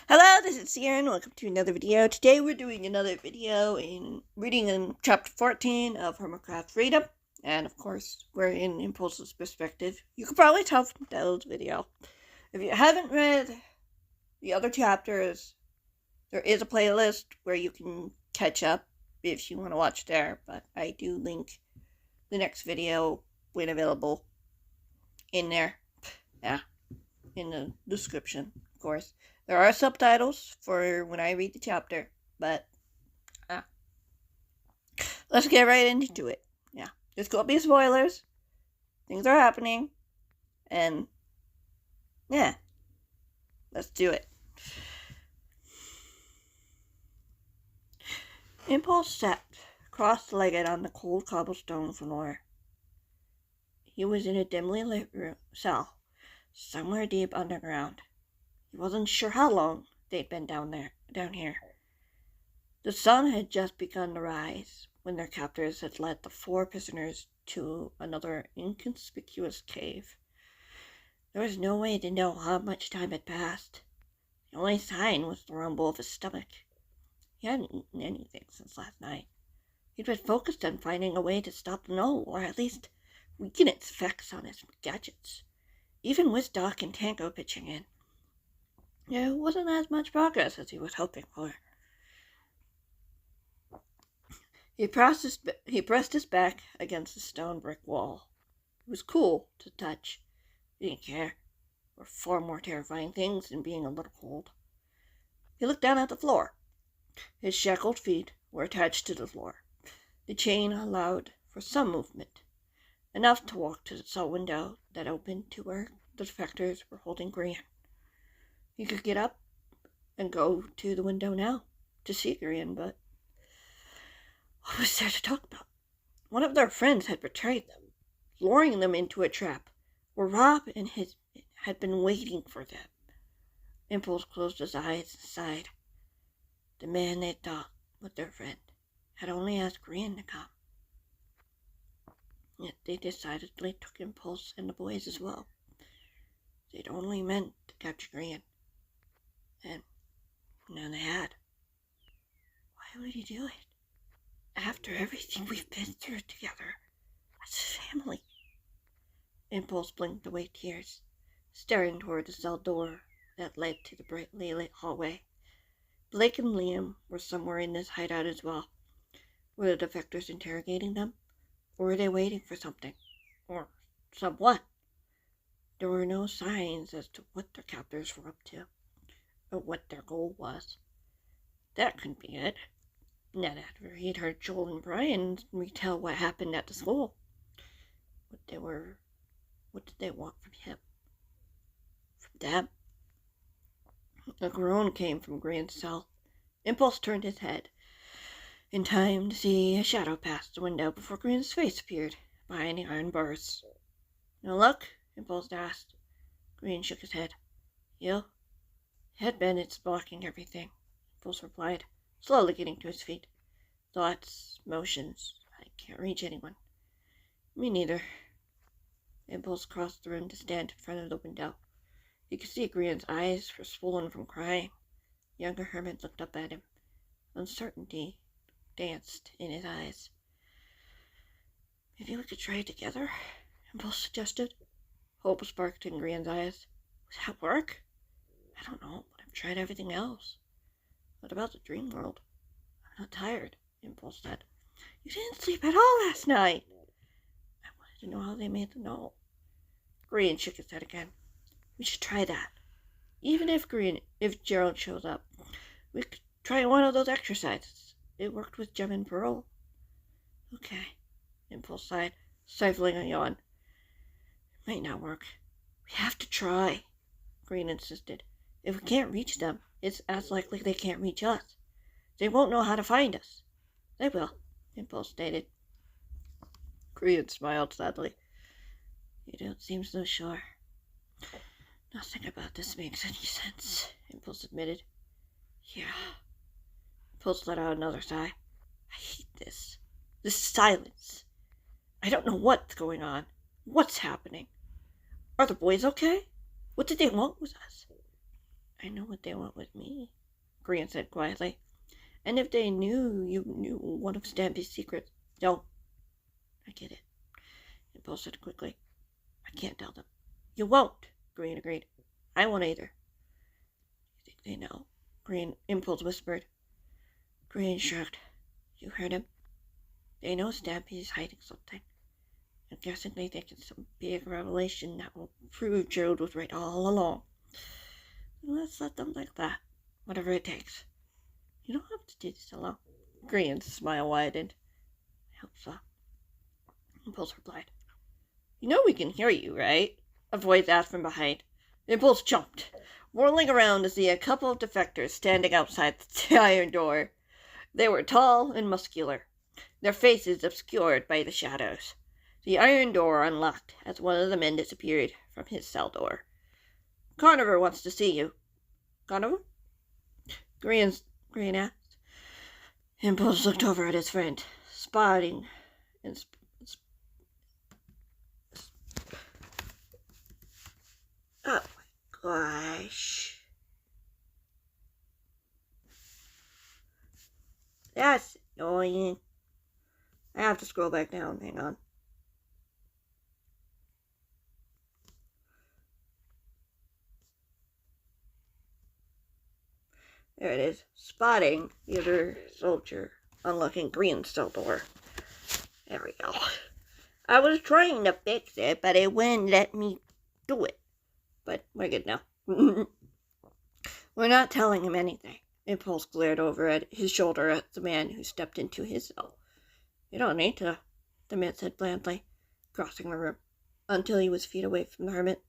Hello, this is Sierra, welcome to another video. Today we're doing another video in reading in chapter 14 of Hermitcraft Freedom. And of course, we're in Impulse's perspective. You can probably tell from the title's video. If you haven't read the other chapters, there is a playlist where you can catch up if you want to watch there. But I do link the next video when available in there. Yeah, in the description, of course. There are subtitles for when I read the chapter, but let's get right into it. Yeah, there's gonna be spoilers. Things are happening, and yeah, let's do it. Impulse sat cross-legged on the cold cobblestone floor. He was in a dimly lit cell, somewhere deep underground. He wasn't sure how long they'd been down here. The sun had just begun to rise when their captors had led the 4 prisoners to another inconspicuous cave. There was no way to know how much time had passed. The only sign was the rumble of his stomach. He hadn't eaten anything since last night. He'd been focused on finding a way to stop the gnoll, or at least weaken its effects on his gadgets, even with Doc and Tango pitching in. It wasn't as much progress as he was hoping for. He pressed his back against the stone brick wall. It was cool to touch. He didn't care. There were far more terrifying things than being a little cold. He looked down at the floor. His shackled feet were attached to the floor. The chain allowed for some movement, enough to walk to the cell window that opened to where the defectors were holding Grian. He could get up and go to the window now to see Grian, but what was there to talk about? One of their friends had betrayed them, luring them into a trap where Rob and his had been waiting for them. Impulse closed his eyes and sighed. The man they thought was their friend had only asked Grian to come. Yet they decidedly took Impulse and the boys as well. They'd only meant to capture Grian. And now they had. Why would he do it? After everything we've been through together as a family. Impulse blinked away tears, staring toward the cell door that led to the brightly lit hallway. Blake and Liam were somewhere in this hideout as well. Were the defectors interrogating them? Or were they waiting for something? Or someone? There were no signs as to what their captors were up to, or what their goal was. That couldn't be it. Not after he'd heard Joel and Brian retell what happened at the school. What did they want from him? From them? A groan came from Grian's cell. Impulse turned his head, in time to see a shadow pass the window before Grian's face appeared behind the iron bars. No luck? Impulse asked. Grian shook his head. You? Head bandits blocking everything, Impulse replied, slowly getting to his feet. Thoughts, motions, I can't reach anyone. Me neither. Impulse crossed the room to stand in front of the window. He could see Grian's eyes were swollen from crying. The younger hermit looked up at him. Uncertainty danced in his eyes. Maybe we could try it together, Impulse suggested. Hope sparked in Grian's eyes. Would that work? I don't know, but I've tried everything else. What about the dream world? I'm not tired, Impulse said. You didn't sleep at all last night. I wanted to know how they made the gnoll. Grian shook his head again. We should try that. Even if Gerald shows up, we could try one of those exercises. It worked with Gem and Pearl. Okay, Impulse sighed, stifling a yawn. It might not work. We have to try, Grian insisted. If we can't reach them, it's as likely they can't reach us. They won't know how to find us. They will, Impulse stated. Grian smiled sadly. You don't seem so sure. Nothing about this makes any sense, Impulse admitted. Yeah. Impulse let out another sigh. I hate this. This silence. I don't know what's going on. What's happening? Are the boys okay? What did they want with us? I know what they want with me, Grian said quietly. And if they knew you knew one of Stampy's secrets, don't. I get it, Impulse said quickly. I can't tell them. You won't, Grian agreed. I won't either. You think they know? Impulse whispered. Grian shrugged. You heard him? They know Stampy is hiding something. I'm guessing they think it's some big revelation that will prove Gerald was right all along. Let's let them think that, whatever it takes. You don't have to do this alone. Grian's smile widened. I hope so. Impulse replied. You know we can hear you, right? A voice asked from behind. Impulse jumped, whirling around to see a couple of defectors standing outside the iron door. They were tall and muscular, their faces obscured by the shadows. The iron door unlocked as one of the men disappeared from his cell door. Carniver wants to see you. Carniver? Grian asked. Impulse looked over at his friend, spotting and oh my gosh. That's annoying. I have to scroll back down. Hang on. There it is. Spotting the other soldier unlocking Grian's cell door. There we go. I was trying to fix it, but it wouldn't let me do it. But we're good now. We're not telling him anything. Impulse glared over at his shoulder at the man who stepped into his cell. You don't need to, the man said blandly, crossing the room, until he was feet away from the hermit.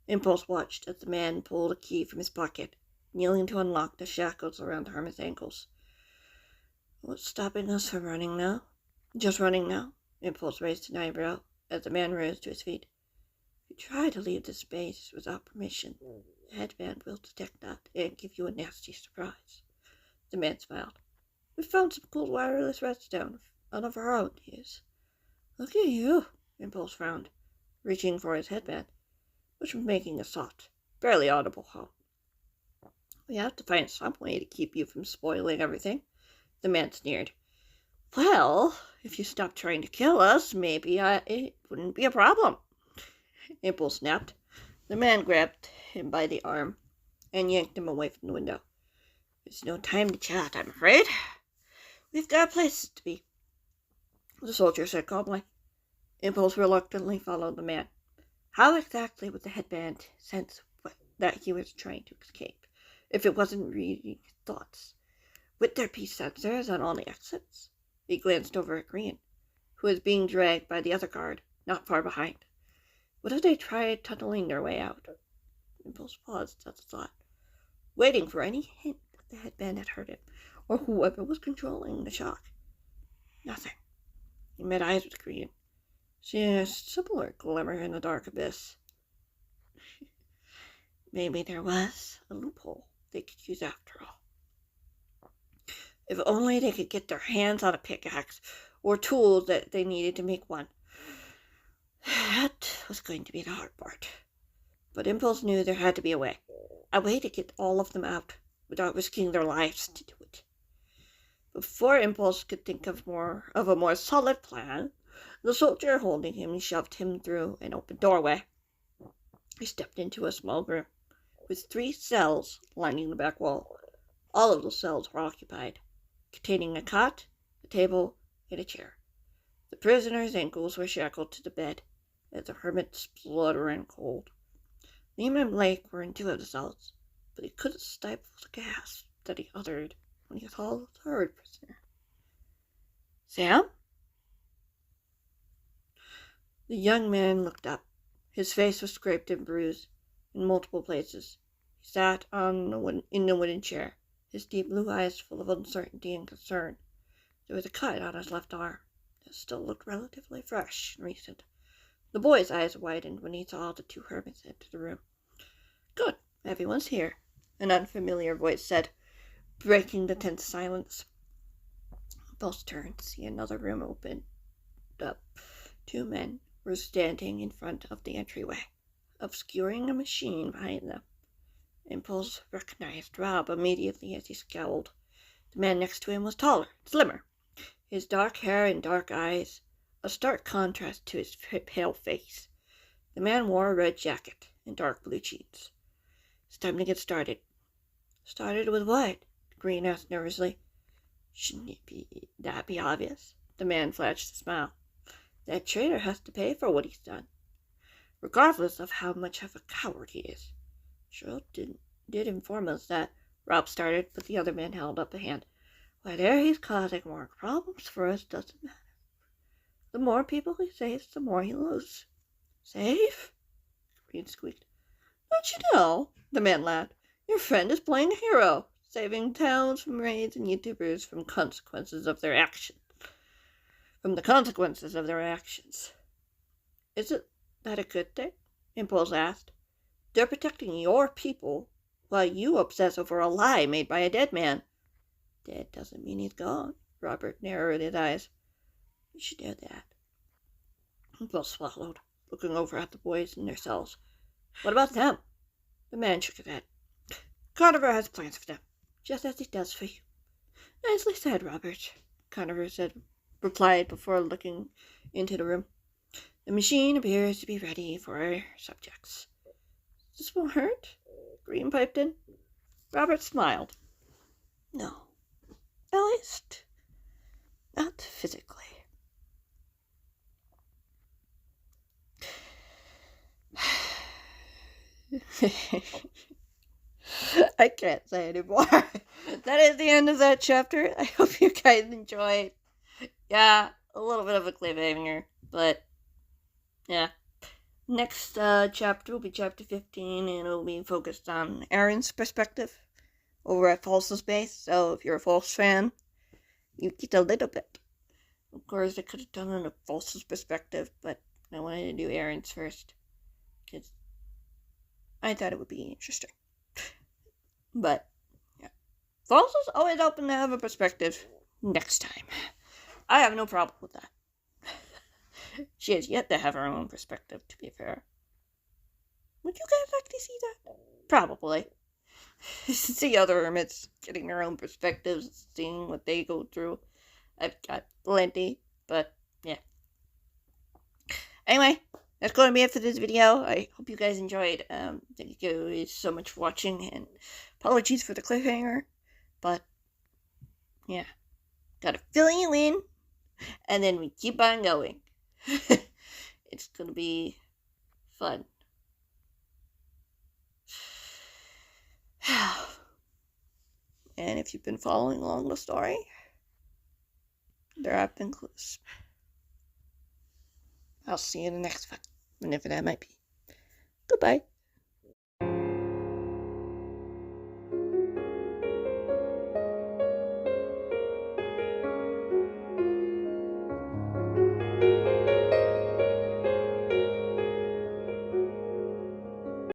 Impulse watched as the man pulled a key from his pocket, kneeling to unlock the shackles around the hermit's ankles. What's stopping us from running now? Just running now? Impulse raised an eyebrow as the man rose to his feet. If you try to leave this space without permission, the headband will detect that and give you a nasty surprise. The man smiled. We found some cool wireless redstone of our own to use. Look at you, Impulse frowned, reaching for his headband, which was making a soft, barely audible hum. We have to find some way to keep you from spoiling everything, the man sneered. Well, if you stopped trying to kill us, maybe it wouldn't be a problem. Impulse snapped. The man grabbed him by the arm and yanked him away from the window. There's no time to chat, I'm afraid. We've got places to be, the soldier said calmly. Impulse reluctantly followed the man. How exactly would the headband sense that he was trying to escape, if it wasn't reading his thoughts? Would there be sensors on all the exits? He glanced over at Grian, who was being dragged by the other guard, not far behind. What if they tried tunneling their way out? Impulse paused at the thought, waiting for any hint that the headband had hurt him, or whoever was controlling the shock. Nothing. He met eyes with Grian, seeing a similar glimmer in the dark abyss. Maybe there was a loophole they could use after all. If only they could get their hands on a pickaxe or tools that they needed to make one. That was going to be the hard part. But Impulse knew there had to be a way to get all of them out without risking their lives to do it. Before Impulse could think of a more solid plan, the soldier holding him shoved him through an open doorway. He stepped into a small room with 3 cells lining the back wall. All of the cells were occupied, containing a cot, a table, and a chair. The prisoner's ankles were shackled to the bed as the hermit's blood ran cold. Liam and Blake were in 2 of the cells, but he couldn't stifle the gasp that he uttered when he saw the 3rd prisoner. Sam? The young man looked up. His face was scraped and bruised in multiple places. He sat in the wooden chair, his deep blue eyes full of uncertainty and concern. There was a cut on his left arm that still looked relatively fresh and recent. The boy's eyes widened when he saw the 2 hermits enter the room. Good, everyone's here, an unfamiliar voice said, breaking the tense silence. Both turned to see another room opened up. 2 men were standing in front of the entryway, obscuring a machine behind them. Impulse recognized Rob immediately as he scowled. The man next to him was taller, slimmer, his dark hair and dark eyes a stark contrast to his pale face. The man wore a red jacket and dark blue jeans. It's time to get started. Started with what? Green asked nervously. Shouldn't that be obvious? The man flashed a smile. That traitor has to pay for what he's done, regardless of how much of a coward he is. Sure did inform us that, Rob started, but the other man held up a hand. Whether he's causing more problems for us doesn't matter. The more people he saves, the more he loses. Save? Green squeaked. Don't you know? The man laughed. Your friend is playing a hero, saving towns from raids and YouTubers from consequences of their actions. From the consequences of their actions. Isn't that a good thing? Impulse asked. They're protecting your people while you obsess over a lie made by a dead man. Dead doesn't mean he's gone. Robert narrowed his eyes. You should know that. Impulse swallowed, looking over at the boys in their cells. What about them? The man shook his head. Conover has plans for them, just as he does for you. Nicely said, Robert, Conover replied before looking into the room. The machine appears to be ready for our subjects. This won't hurt? Green piped in. Robert smiled. No. At least, not physically. I can't say anymore. That is the end of that chapter. I hope you guys enjoyed. Yeah, a little bit of a cliffhanger, but yeah. Next chapter will be chapter 15, and it'll be focused on Aaron's perspective over at False's base. So if you're a False fan, you get a little bit. Of course, I could have done it in a False's perspective, but I wanted to do Aaron's first, because I thought it would be interesting. But, yeah. False is always open to have a perspective next time. I have no problem with that. She has yet to have her own perspective, to be fair. Would you guys like to see that? Probably. See other hermits getting their own perspectives, seeing what they go through. I've got plenty, but yeah. Anyway, that's going to be it for this video. I hope you guys enjoyed. Thank you guys so much for watching, and apologies for the cliffhanger, but yeah. Gotta fill you in, and then we keep on going. It's gonna be fun. And if you've been following along the story, there have been clues. I'll see you in the next one, whenever that might be. Goodbye.